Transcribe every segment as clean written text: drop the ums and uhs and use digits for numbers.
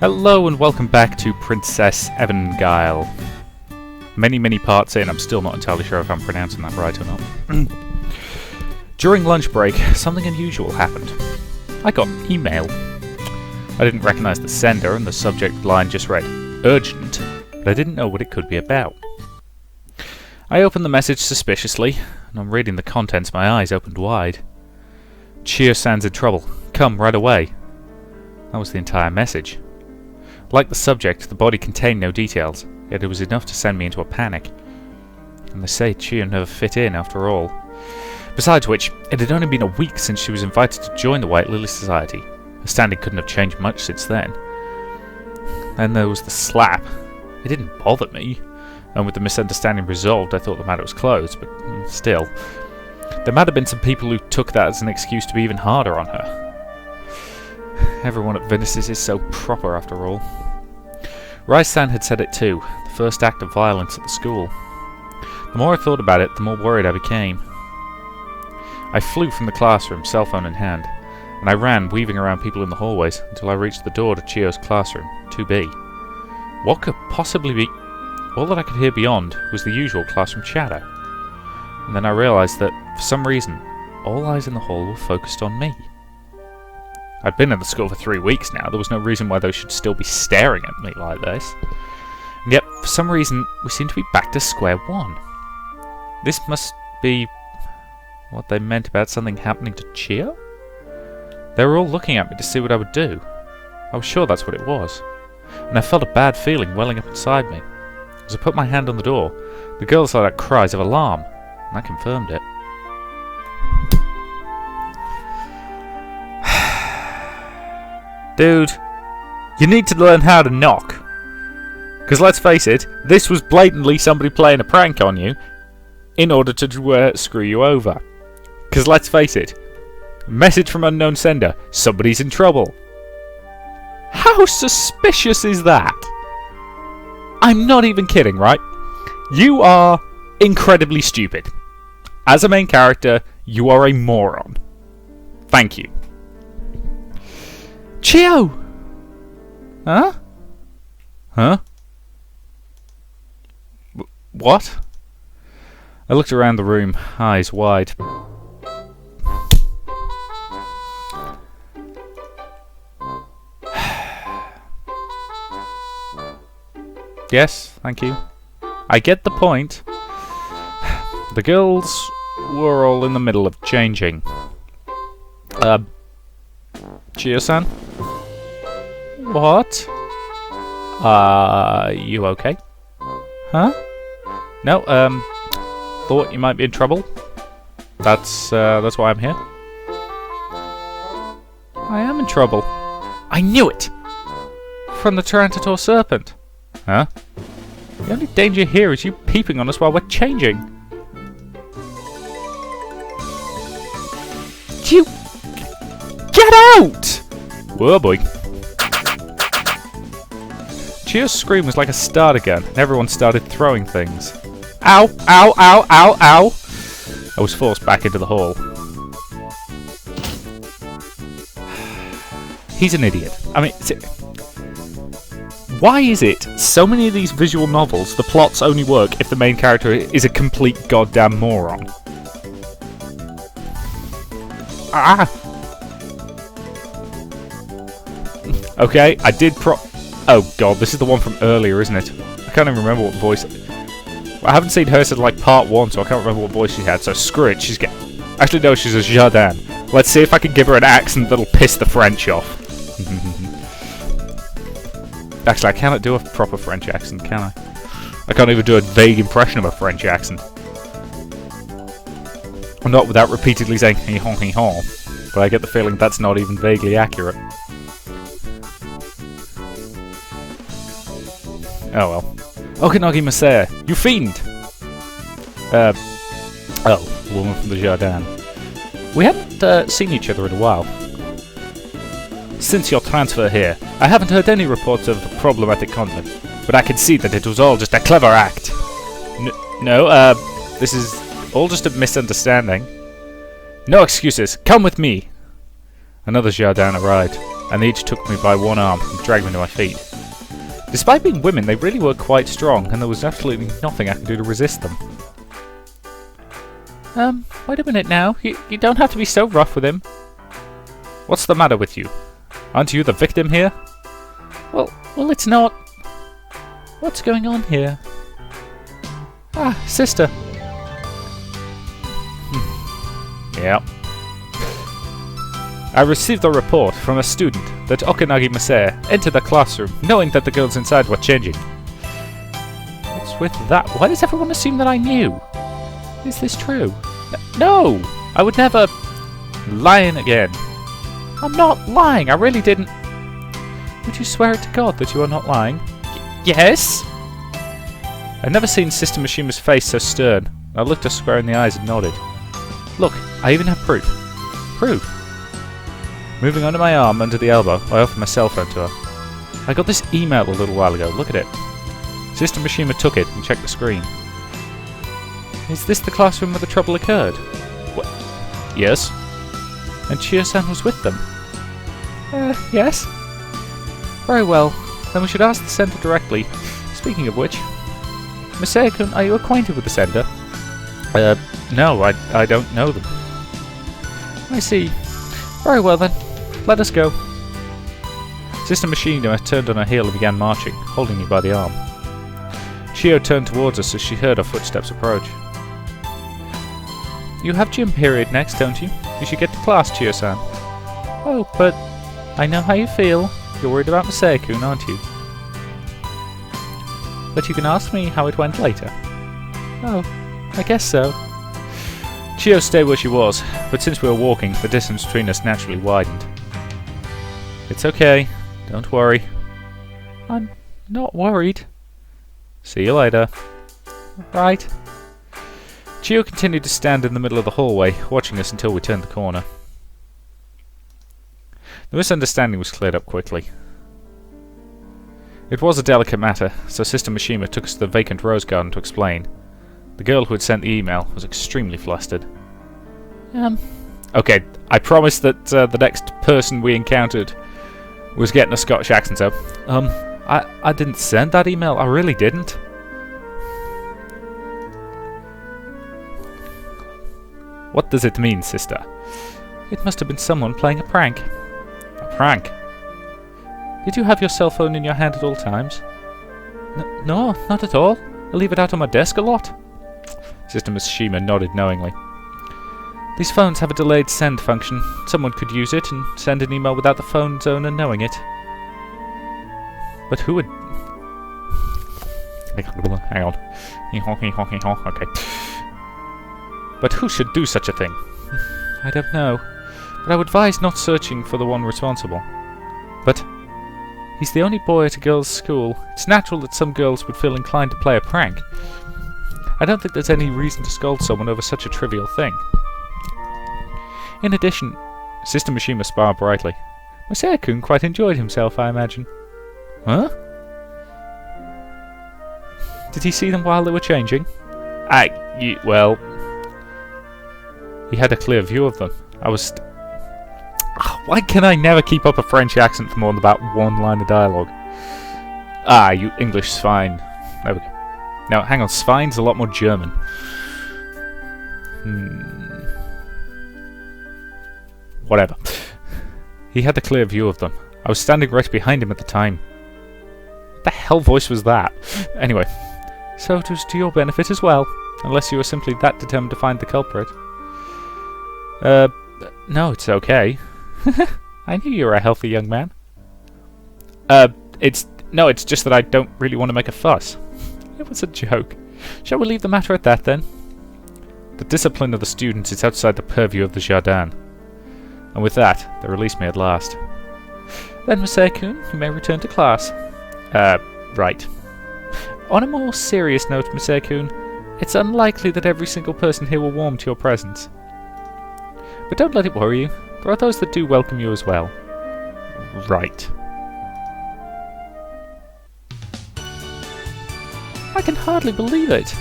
Hello and welcome back to Princess Evangile. Many parts in, I'm still not entirely sure if I'm pronouncing that right or not. During lunch break, something unusual happened. I got an email. I didn't recognise the sender and the subject line just read, urgent, but I didn't know what it could be about. I opened the message suspiciously, and on reading the contents my eyes opened wide. Chio-san's in trouble. Come right away. That was the entire message. Like the subject, the body contained no details, yet it was enough to send me into a panic. And they say Chio never fit in after all. Besides which, it had only been a week since she was invited to join the White Lily Society. Her standing couldn't have changed much since then. Then there was the slap. It didn't bother me, and with the misunderstanding resolved, I thought the matter was closed, but still. There might have been some people who took that as an excuse to be even harder on her. Everyone at Venice's is so proper after all. Rai-san had said it too, the first act of violence at the school. The more I thought about it, the more worried I became. I flew from the classroom, cell phone in hand, and I ran, weaving around people in the hallways, until I reached the door to Chio's classroom, 2B. What could possibly be... All that I could hear beyond was the usual classroom chatter. And then I realised that, for some reason, all eyes in the hall were focused on me. I'd been in the school for 3 weeks now, there was no reason why they should still be staring at me like this. And yet, for some reason, we seem to be back to square one. This must be what they meant about something happening to Chio? They were all looking at me to see what I would do. I was sure that's what it was. And I felt a bad feeling welling up inside me. As I put my hand on the door, the girls let out cries of alarm, and I confirmed it. Dude, you need to learn how to knock. Because let's face it, this was blatantly somebody playing a prank on you in order to screw you over. Because let's face it, message from unknown sender, somebody's in trouble. How suspicious is that? I'm not even kidding, right? You are incredibly stupid. As a main character, you are a moron. Thank you. Chio! Huh? Huh? What? I looked around the room, eyes wide. Yes, thank you. I get the point. The girls were all in the middle of changing. Chio-san? What? You okay? Huh? No, thought you might be in trouble. That's why I'm here. I am in trouble. I knew it! From the Tarantator Serpent. Huh? The only danger here is you peeping on us while we're changing. You... Get out! Whoa, boy. Chio's scream was like a starter gun, and everyone started throwing things. Ow! Ow! Ow! Ow! Ow! I was forced back into the hall. He's an idiot. I mean, why is it so many of these visual novels, the plots only work if the main character is a complete goddamn moron? Ah! Okay, I did Oh god, this is the one from earlier, isn't it? I can't even remember what voice... I haven't seen her since like part 1, so I can't remember what voice she had, so screw it, she's Actually no, she's a Jardin. Let's see if I can give her an accent that'll piss the French off. Actually, I cannot do a proper French accent, can I? I can't even do a vague impression of a French accent. Not without repeatedly saying hee-haw, but I get the feeling that's not even vaguely accurate. Oh well. Okanagi Masaya, you fiend! Woman from the Jardin. We haven't seen each other in a while. Since your transfer here, I haven't heard any reports of problematic conduct, but I can see that it was all just a clever act. No, this is all just a misunderstanding. No excuses, come with me! Another Jardin arrived. and they each took me by one arm and dragged me to my feet. Despite being women, they really were quite strong, and there was absolutely nothing I could do to resist them. Wait a minute now. You don't have to be so rough with him. What's the matter with you? Aren't you the victim here? Well, it's not. What's going on here? Ah, sister. Yeah. I received a report from a student that Okanagi Masaya entered the classroom knowing that the girls inside were changing. What's with that? Why does everyone assume that I knew? Is this true? No! I would never... Lying again. I'm not lying, I really didn't... Would you swear it to God that you are not lying? Yes? I'd never seen Sister Mishima's face so stern. I looked her square in the eyes and nodded. Look, I even have proof. Proof? Moving under my arm, under the elbow, I offered my cell phone to her. I got this email a little while ago, look at it. Sister Mishima took it and checked the screen. Is this the classroom where the trouble occurred? What? Yes. And Chiyo-san was with them? Yes. Very well, then we should ask the centre directly. Speaking of which, Masaya-kun, are you acquainted with the centre? No, I don't know them. I see. Very well then, let us go. Sister Mishima turned on her heel and began marching, holding me by the arm. Chiyo turned towards us as she heard our footsteps approach. You have gym period next, don't you? You should get to class, Chiyo-san. Oh, but I know how you feel. You're worried about Masaya-kun, aren't you? But you can ask me how it went later. Oh, I guess so. Chiyo stayed where she was, but since we were walking, the distance between us naturally widened. It's okay. Don't worry. I'm not worried. See you later. Right. Chiyo continued to stand in the middle of the hallway, watching us until we turned the corner. The misunderstanding was cleared up quickly. It was a delicate matter, so Sister Mishima took us to the vacant rose garden to explain. The girl who had sent the email was extremely flustered. Okay, I promise that the next person we encountered was getting a Scottish accent, so... I didn't send that email, I really didn't. What does it mean, sister? It must have been someone playing a prank. A prank? Did you have your cell phone in your hand at all times? No, not at all. I leave it out on my desk a lot. Sister Mishima nodded knowingly. These phones have a delayed send function. Someone could use it and send an email without the phone's owner knowing it. But who would... Hang on. Okay. But who should do such a thing? I don't know. But I would advise not searching for the one responsible. But he's the only boy at a girls' school. It's natural that some girls would feel inclined to play a prank. I don't think there's any reason to scold someone over such a trivial thing. In addition, Sister Mishima smiled brightly. Masaya-kun quite enjoyed himself, I imagine. Huh? Did he see them while they were changing? Well... He had a clear view of them. I was... Why can I never keep up a French accent for more than about one line of dialogue? You English swine. There we go. Now, hang on, swine's a lot more German. Whatever. He had a clear view of them. I was standing right behind him at the time. What the hell voice was that? Anyway. So it was to your benefit as well, unless you were simply that determined to find the culprit. No, it's okay. I knew you were a healthy young man. It's just that I don't really want to make a fuss. It was a joke. Shall we leave the matter at that, then? The discipline of the students is outside the purview of the Jardin. And with that, they released me at last. Then, Masaya-kun, you may return to class. Right. On a more serious note, Masaya-kun, it's unlikely that every single person here will warm to your presence. But don't let it worry you. There are those that do welcome you as well. Right. I can hardly believe it.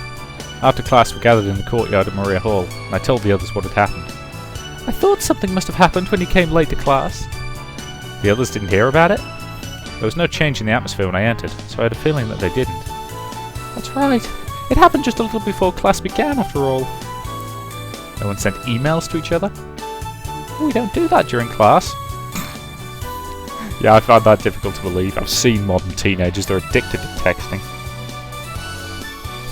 After class, we gathered in the courtyard at Maria Hall, and I told the others what had happened. I thought something must have happened when you came late to class. The others didn't hear about it? There was no change in the atmosphere when I entered, so I had a feeling that they didn't. That's right. It happened just a little before class began, after all. No one sent emails to each other? We don't do that during class. Yeah, I found that difficult to believe. I've seen modern teenagers, they're addicted to texting.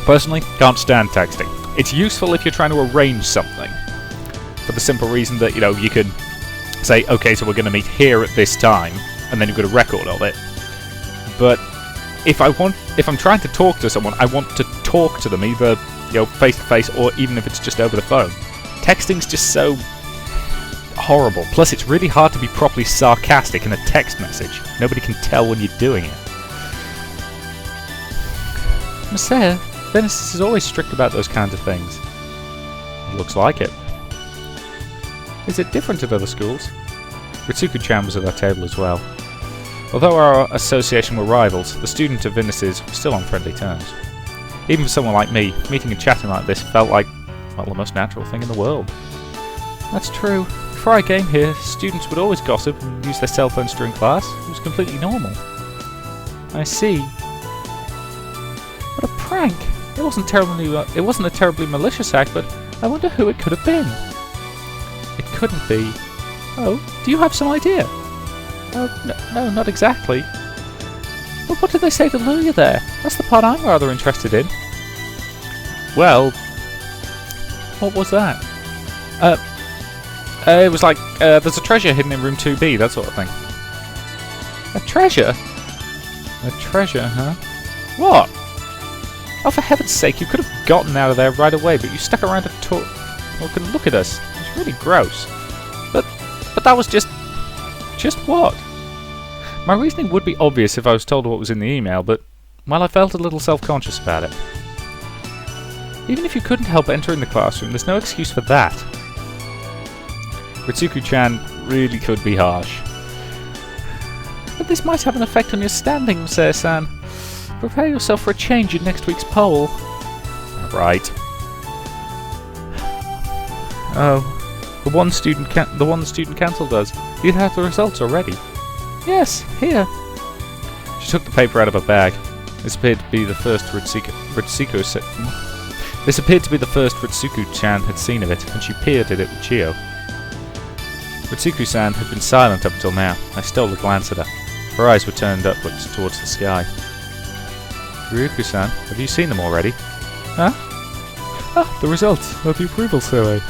Personally, can't stand texting. It's useful if you're trying to arrange something. For the simple reason that, you can say, okay, so we're going to meet here at this time, and then you've got a record of it. But if I'm trying to talk to someone, I want to talk to them either, face to face or even if it's just over the phone. Texting's just so horrible. Plus, it's really hard to be properly sarcastic in a text message. Nobody can tell when you're doing it. Monsieur, Venice is always strict about those kinds of things. Looks like it. Is it different at other schools? Ritsuko-chan was at our table as well. Although our association were rivals, the student of Venice's were still on friendly terms. Even for someone like me, meeting and chatting like this felt like, well, the most natural thing in the world. That's true. Before I came here, students would always gossip and use their cell phones during class. It was completely normal. I see. But a prank! It wasn't a terribly malicious act, but I wonder who it could have been. It couldn't be. Oh, do you have some idea? Oh, no, not exactly. But what did they say to lure you there? That's the part I'm rather interested in. Well, what was that? It was like, there's a treasure hidden in room 2B, that sort of thing. A treasure? A treasure, huh? What? Oh, for heaven's sake, you could have gotten out of there right away, but you stuck around to talk. Well, look at us. It's really gross. But that was just what? My reasoning would be obvious if I was told what was in the email, but, well, I felt a little self-conscious about it. Even if you couldn't help entering the classroom, there's no excuse for that. Ritsuko-chan really could be harsh. But this might have an effect on your standing, Monsieur-san. Prepare yourself for a change in next week's poll. Right. Oh, the one student cancelled us. You have the results already. Yes, here. She took the paper out of her bag. This appeared to be the first Ritsuko-chan had seen of it, and she peered at it with Chio. Ritsuko-san had been silent up until now. I stole a glance at her. Her eyes were turned upwards towards the sky. Ryuko-san, have you seen them already? Huh? Ah, the results of the approval survey.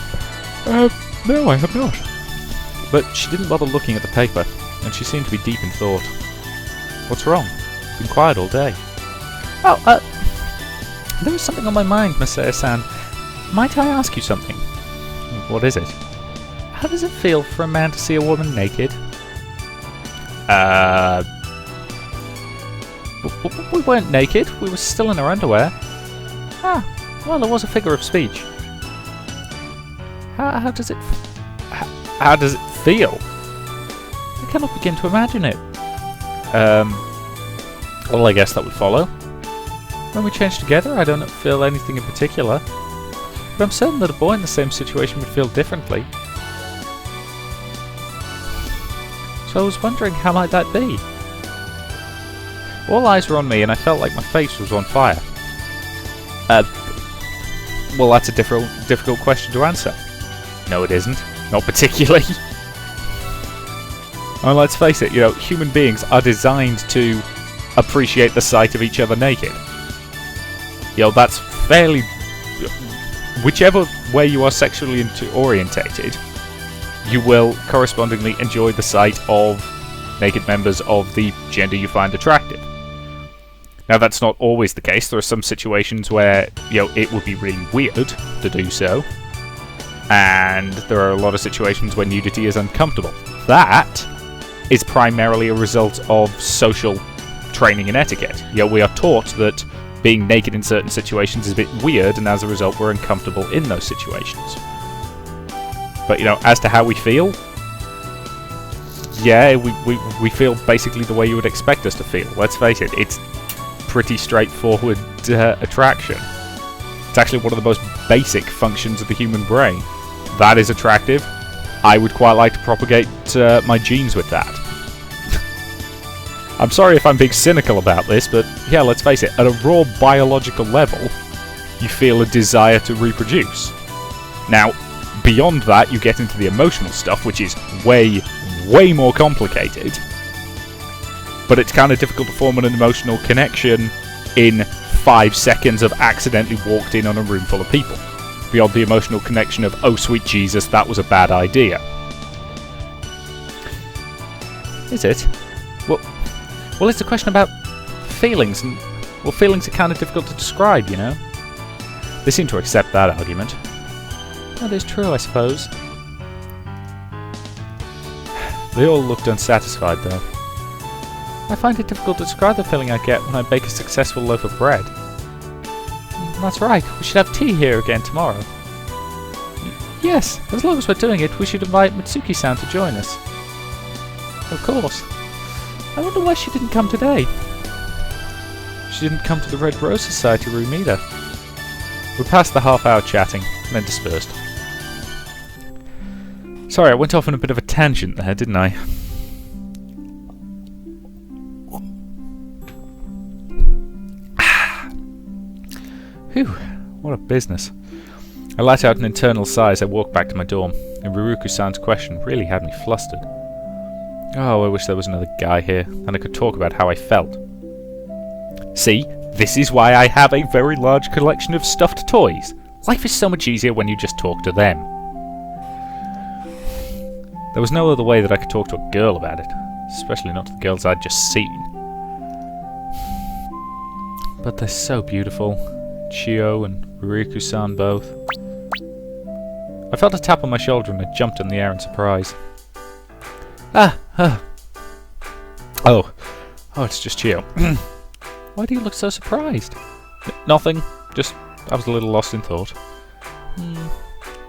No, I have not. But she didn't bother looking at the paper, and she seemed to be deep in thought. What's wrong? Been quiet all day. Oh, there is something on my mind, Monsieur-san. Might I ask you something? What is it? How does it feel for a man to see a woman naked? We weren't naked. We were still in our underwear. Ah, well, there was a figure of speech. How does it feel? I cannot begin to imagine it. Well, I guess that would follow. When we change together, I don't feel anything in particular. But I'm certain that a boy in the same situation would feel differently. So I was wondering, how might that be? All eyes were on me, and I felt like my face was on fire. Well, that's a difficult question to answer. No, it isn't. Not particularly. I mean, let's face it, human beings are designed to appreciate the sight of each other naked. That's fairly... Whichever way you are sexually orientated, you will correspondingly enjoy the sight of naked members of the gender you find attractive. Now, that's not always the case. There are some situations where, it would be really weird to do so. And there are a lot of situations where nudity is uncomfortable. That is primarily a result of social training and etiquette. We are taught that being naked in certain situations is a bit weird, and as a result, we're uncomfortable in those situations. But, as to how we feel, yeah, we feel basically the way you would expect us to feel. Let's face it, it's pretty straightforward attraction. It's actually one of the most basic functions of the human brain. That is attractive. I would quite like to propagate my genes with that. I'm sorry if I'm being cynical about this, but yeah, let's face it, at a raw biological level, you feel a desire to reproduce. Now, beyond that, you get into the emotional stuff, which is way, way more complicated. But it's kind of difficult to form an emotional connection in 5 seconds of accidentally walked in on a room full of people. Beyond the emotional connection of, oh sweet Jesus, that was a bad idea. Is it? Well, it's a question about feelings, and well, feelings are kind of difficult to describe, you know? They seem to accept that argument. That is true, I suppose. They all looked unsatisfied, though. I find it difficult to describe the feeling I get when I bake a successful loaf of bread. That's right, we should have tea here again tomorrow. Yes, as long as we're doing it, we should invite Mitsuki-san to join us. Of course. I wonder why she didn't come today. She didn't come to the Red Rose Society room either. We passed the half hour chatting, and then dispersed. Sorry, I went off on a bit of a tangent there, didn't I? Phew, what a business. I let out an internal sigh as I walked back to my dorm, and Ruruku-san's question really had me flustered. Oh, I wish there was another guy here, and I could talk about how I felt. See, this is why I have a very large collection of stuffed toys. Life is so much easier when you just talk to them. There was no other way that I could talk to a girl about it, especially not to the girls I'd just seen. But they're so beautiful. Chio and Ruruku-san both. I felt a tap on my shoulder and I jumped in the air in surprise. Oh, it's just Chio. Why do you look so surprised? Nothing. Just, I was a little lost in thought.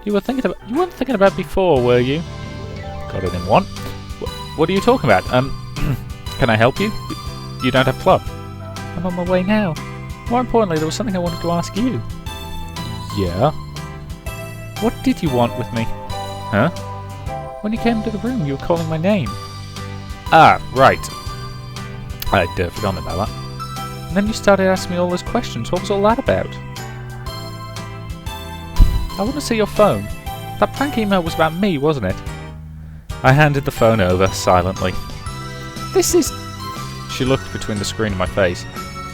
You weren't thinking about before, were you? Got it in one. What are you talking about? Can I help you? You don't have club. I'm on my way now. More importantly, there was something I wanted to ask you. Yeah? What did you want with me? Huh? When you came into the room, you were calling my name. Ah, right. I'd forgotten about that. And then you started asking me all those questions. What was all that about? I want to see your phone. That prank email was about me, wasn't it? I handed the phone over, silently. This is... She looked between the screen and my face.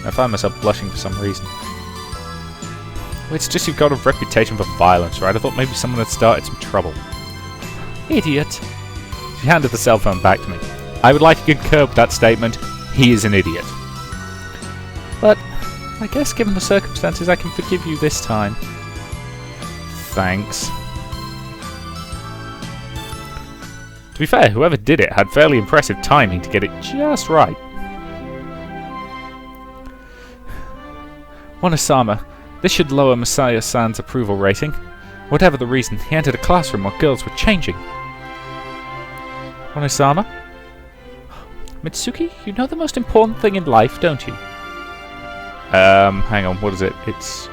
I found myself blushing for some reason. Well, it's just you've got a reputation for violence, right? I thought maybe someone had started some trouble. Idiot. She handed the cell phone back to me. I would like to concur with that statement. He is an idiot. But I guess given the circumstances, I can forgive you this time. Thanks. To be fair, whoever did it had fairly impressive timing to get it just right. One-Osama, this should lower Masaya-san's approval rating. Whatever the reason, he entered a classroom while girls were changing. One-Osama? Mitsuki, you know the most important thing in life, don't you? Hang on, what is it? It's...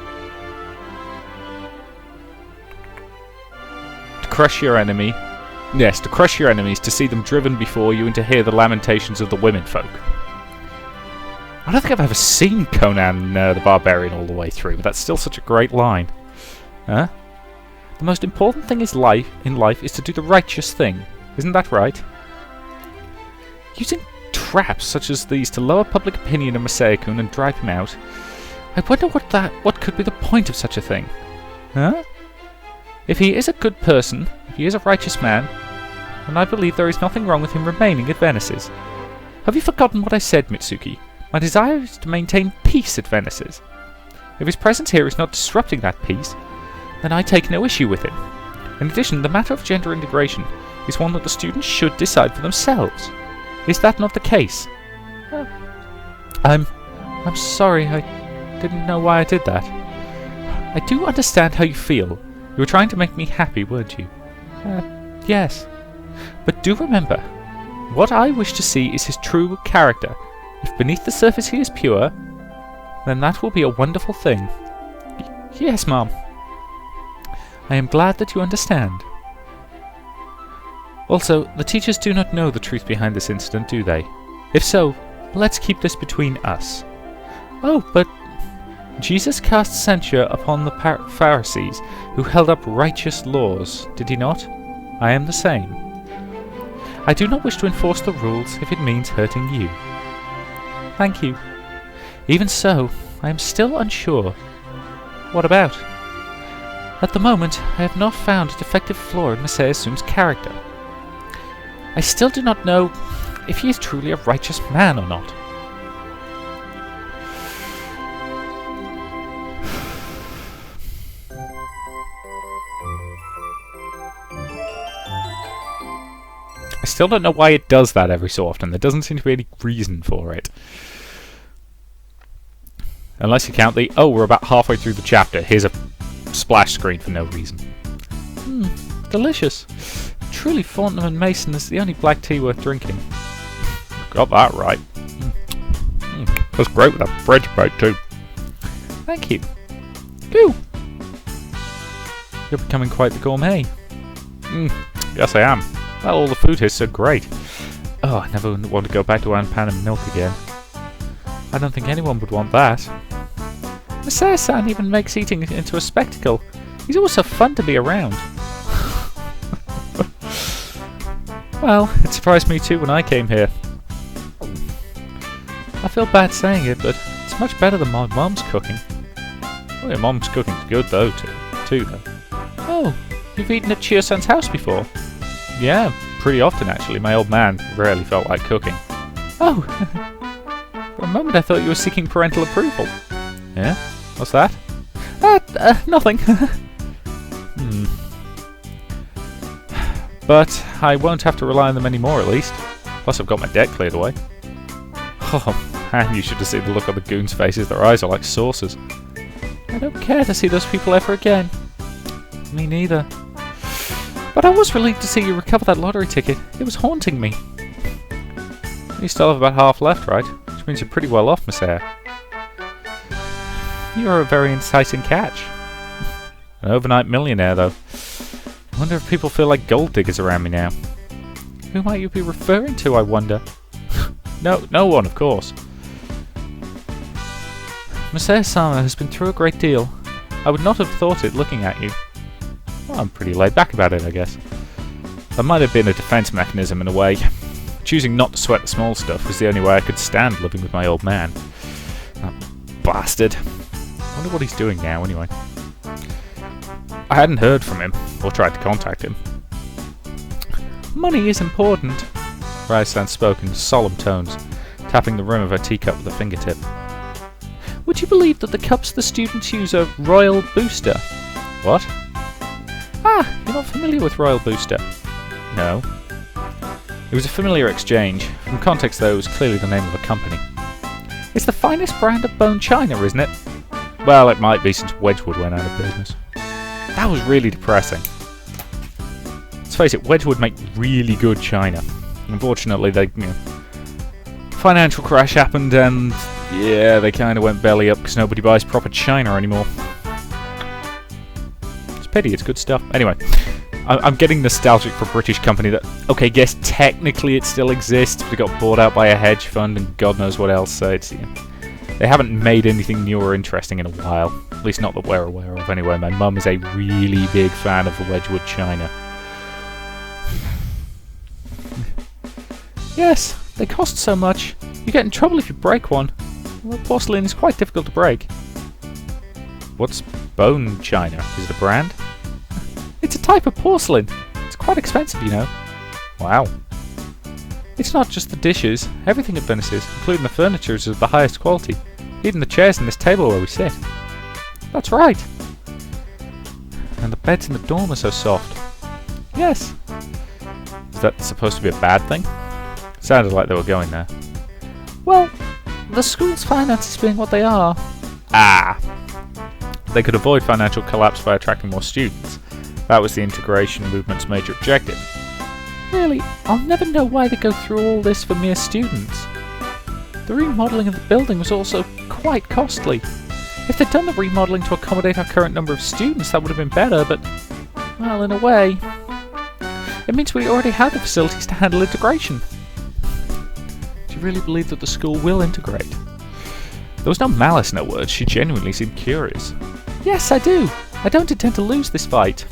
to crush your enemy. Yes, to crush your enemies, to see them driven before you, and to hear the lamentations of the womenfolk. I don't think I've ever seen Conan the Barbarian all the way through, but that's still such a great line. Huh? The most important thing in life is to do the righteous thing. Isn't that right? Using traps such as these to lower public opinion of Masaya-kun and drive him out. I wonder what could be the point of such a thing. Huh? If he is a good person, if he is a righteous man, then I believe there is nothing wrong with him remaining at Venice's. Have you forgotten what I said, Mitsuki? My desire is to maintain peace at Venice's. If his presence here is not disrupting that peace, then I take no issue with him. In addition, the matter of gender integration is one that the students should decide for themselves. Is that not the case? I'm sorry, I didn't know why I did that. I do understand how you feel. You were trying to make me happy, weren't you? Yes. But do remember, what I wish to see is his true character. If beneath the surface he is pure, then that will be a wonderful thing. Yes, Mom. I am glad that you understand. Also, the teachers do not know the truth behind this incident, do they? If so, Let's keep this between us. Oh, but Jesus cast censure upon the Pharisees, who held up righteous laws, did he not? I am the same. I do not wish to enforce the rules if it means hurting you. Thank you. Even so, I am still unsure. What about? At the moment, I have not found a defective flaw in Messiah Sum's character. I still do not know if he is truly a righteous man or not. I still don't know why it does that every so often. There doesn't seem to be any reason for it. Unless you count the, oh, we're about halfway through the chapter. Here's a splash screen for no reason. Delicious. Truly, Fortnum and Mason is the only black tea worth drinking. Got that right. That's great with that French bite too. Thank you. Ooh. You're becoming quite the gourmet. Yes, I am. Well, all the food here is so great. Oh, I never want to go back to one pan and milk again. I don't think anyone would want that. Messiah-san even makes eating into a spectacle. He's always so fun to be around. Well, it surprised me too when I came here. I feel bad saying it, but it's much better than my mom's cooking. Oh, your mom's cooking's good though, too though. Oh, you've eaten at Chio-san's house before? Yeah, pretty often actually. My old man rarely felt like cooking. Oh, for a moment I thought you were seeking parental approval. Yeah? What's that? Nothing. But I won't have to rely on them anymore, at least. Plus, I've got my debt cleared away. Oh, man, you should have seen the look on the goons' faces. Their eyes are like saucers. I don't care to see those people ever again. Me neither. But I was relieved to see you recover that lottery ticket. It was haunting me. You still have about half left, right? Which means you're pretty well off, Messiah. You're a very enticing catch. An overnight millionaire, though. I wonder if people feel like gold diggers around me now. Who might you be referring to, I wonder? No one, of course. Messiah-sama has been through a great deal. I would not have thought it looking at you. Well, I'm pretty laid back about it, I guess. That might have been a defense mechanism in a way. Choosing not to sweat the small stuff was the only way I could stand living with my old man. That bastard. I wonder what he's doing now, anyway. I hadn't heard from him, or tried to contact him. Money is important, Rai-san spoke in solemn tones, tapping the rim of her teacup with a fingertip. Would you believe that the cups the students use are Royal Booster? What? Ah, you're not familiar with Royal Booster? No. It was a familiar exchange. From context, though, it was clearly the name of a company. It's the finest brand of bone china, isn't it? Well, it might be since Wedgwood went out of business. That was really depressing. Let's face it, Wedgwood make really good china. Unfortunately, financial crash happened and, yeah, they kind of went belly up because nobody buys proper china anymore. It's a pity, it's good stuff. Anyway, I'm getting nostalgic for a British company that, okay, yes, technically it still exists, but it got bought out by a hedge fund and God knows what else, so it's, they haven't made anything new or interesting in a while. At least not that we're aware of anyway. My mum is a really big fan of the Wedgwood china. Yes, they cost so much. You get in trouble if you break one. Well, porcelain is quite difficult to break. What's bone china? Is it a brand? It's a type of porcelain. It's quite expensive, you know. Wow. It's not just the dishes. Everything at Venice's, including the furniture, is of the highest quality. Even the chairs and this table where we sit. That's right. And the beds in the dorm are so soft. Yes. Is that supposed to be a bad thing? Sounded like they were going there. Well, the school's finances being what they are. Ah! They could avoid financial collapse by attracting more students. That was the integration movement's major objective. Really, I'll never know why they go through all this for mere students. The remodelling of the building was also quite costly. If they'd done the remodelling to accommodate our current number of students, that would have been better, but, well, in a way, it means we already have the facilities to handle integration. Do you you really believe that the school will integrate? There was no malice in her words, she genuinely seemed curious. Yes, I do. I don't intend to lose this fight.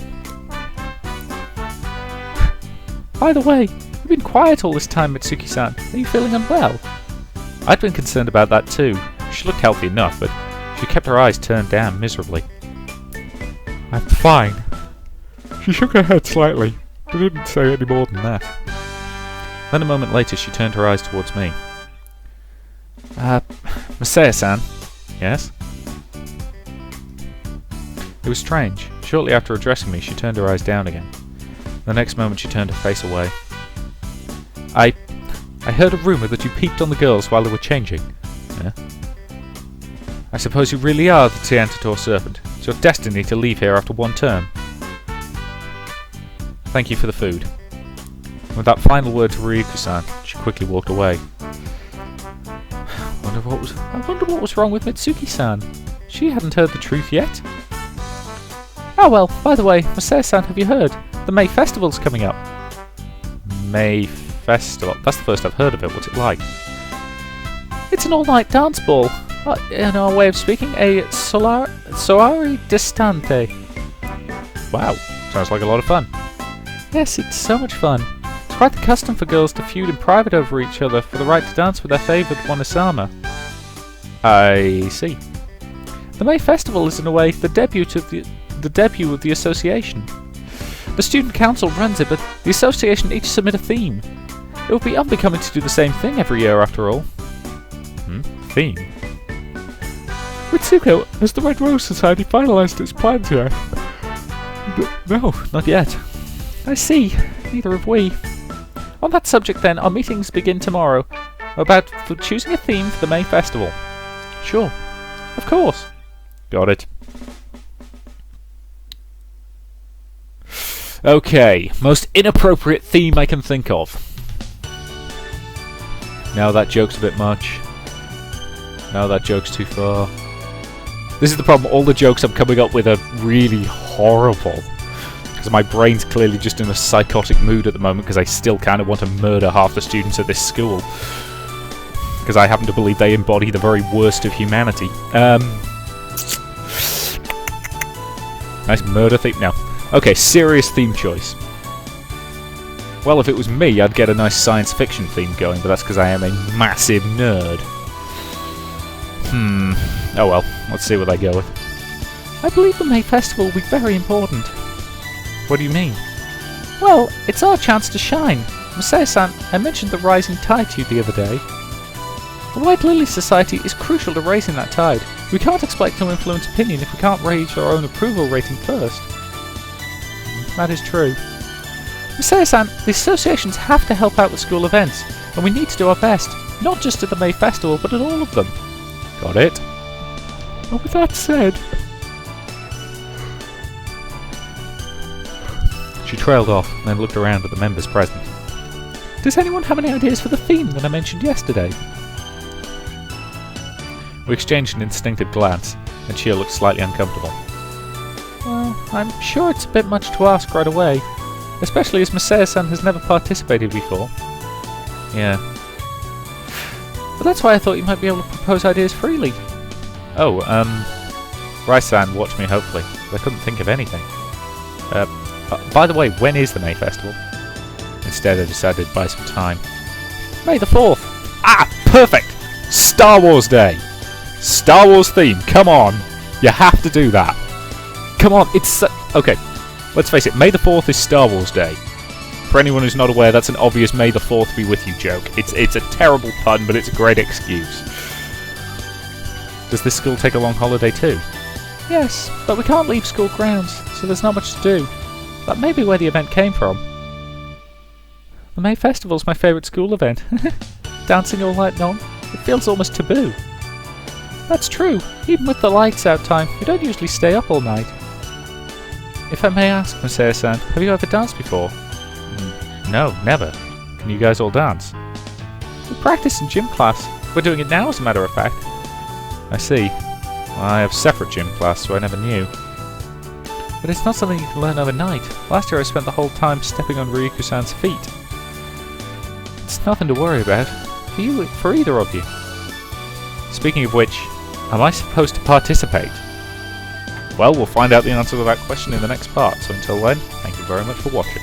By the way, you've been quiet all this time, Mitsuki-san. Are you feeling unwell? I'd been concerned about that too. She looked healthy enough, but she kept her eyes turned down miserably. I'm fine. She shook her head slightly, but didn't say any more than that. Then a moment later she turned her eyes towards me. Masaya-san. Yes? It was strange. Shortly after addressing me, she turned her eyes down again. The next moment she turned her face away. I heard a rumour that you peeped on the girls while they were changing. Yeah? I suppose you really are the Tiantator Serpent. It's your destiny to leave here after one term. Thank you for the food. With that final word to Ryuko-san, she quickly walked away. I wonder what was wrong with Mitsuki-san. She hadn't heard the truth yet. Oh well, by the way, Masaya-san, have you heard? The May Festival's coming up. May Festival? That's the first I've heard of it. What's it like? It's an all-night dance ball. In our way of speaking, a soirée distante. Wow, sounds like a lot of fun. Yes, it's so much fun. It's quite the custom for girls to feud in private over each other for the right to dance with their favoured Onisama. I see. The May Festival is in a way the debut of the association. The student council runs it, but the association each submit a theme. It would be unbecoming to do the same thing every year after all. Theme? Mitsuko, has the Red Rose Society finalised its plans yet? No, not yet. I see. Neither have we. On that subject then, our meetings begin tomorrow. About choosing a theme for the May Festival. Sure. Of course. Got it. Okay, most inappropriate theme I can think of. Now that joke's a bit much. Now that joke's too far. This is the problem, all the jokes I'm coming up with are really horrible. Because my brain's clearly just in a psychotic mood at the moment because I still kind of want to murder half the students of this school. Because I happen to believe they embody the very worst of humanity. Nice murder theme. No. Okay, serious theme choice. Well, if it was me, I'd get a nice science fiction theme going, but that's because I am a massive nerd. Oh well, let's see what they go with. I believe the May Festival will be very important. What do you mean? Well, it's our chance to shine. Masaya-san, I mentioned the rising tide to you the other day. The White Lily Society is crucial to raising that tide. We can't expect to influence opinion if we can't raise our own approval rating first. That is true. Masaya-san, the associations have to help out with school events, and we need to do our best, not just at the May Festival, but at all of them. Got it? And with that said... She trailed off, and then looked around at the members present. Does anyone have any ideas for the theme that I mentioned yesterday? We exchanged an instinctive glance, and Chia looked slightly uncomfortable. Well, I'm sure it's a bit much to ask right away, especially as Masaya-san has never participated before. Yeah. But that's why I thought you might be able to propose ideas freely. Oh, Rai-san watched me hopefully, but I couldn't think of anything. By the way, when is the May Festival? Instead I decided to buy some time. May the 4th! Ah! Perfect! Star Wars Day! Star Wars theme, come on! You have to do that! Come on, it's... okay, let's face it, May the 4th is Star Wars Day. For anyone who's not aware, that's an obvious May the 4th be with you joke. It's a terrible pun, but it's a great excuse. Does this school take a long holiday too? Yes, but we can't leave school grounds, so there's not much to do. That may be where the event came from. The May Festival's my favourite school event. Dancing all night long, it feels almost taboo. That's true, even with the lights out time, we don't usually stay up all night. If I may ask, Masaya-san, have you ever danced before? No, never. Can you guys all dance? We practice in gym class. We're doing it now, as a matter of fact. I see. Well, I have separate gym class, so I never knew. But it's not something you can learn overnight. Last year I spent the whole time stepping on Ryuko-san's feet. It's nothing to worry about. for either of you. Speaking of which, am I supposed to participate? Well, we'll find out the answer to that question in the next part, so until then, thank you very much for watching.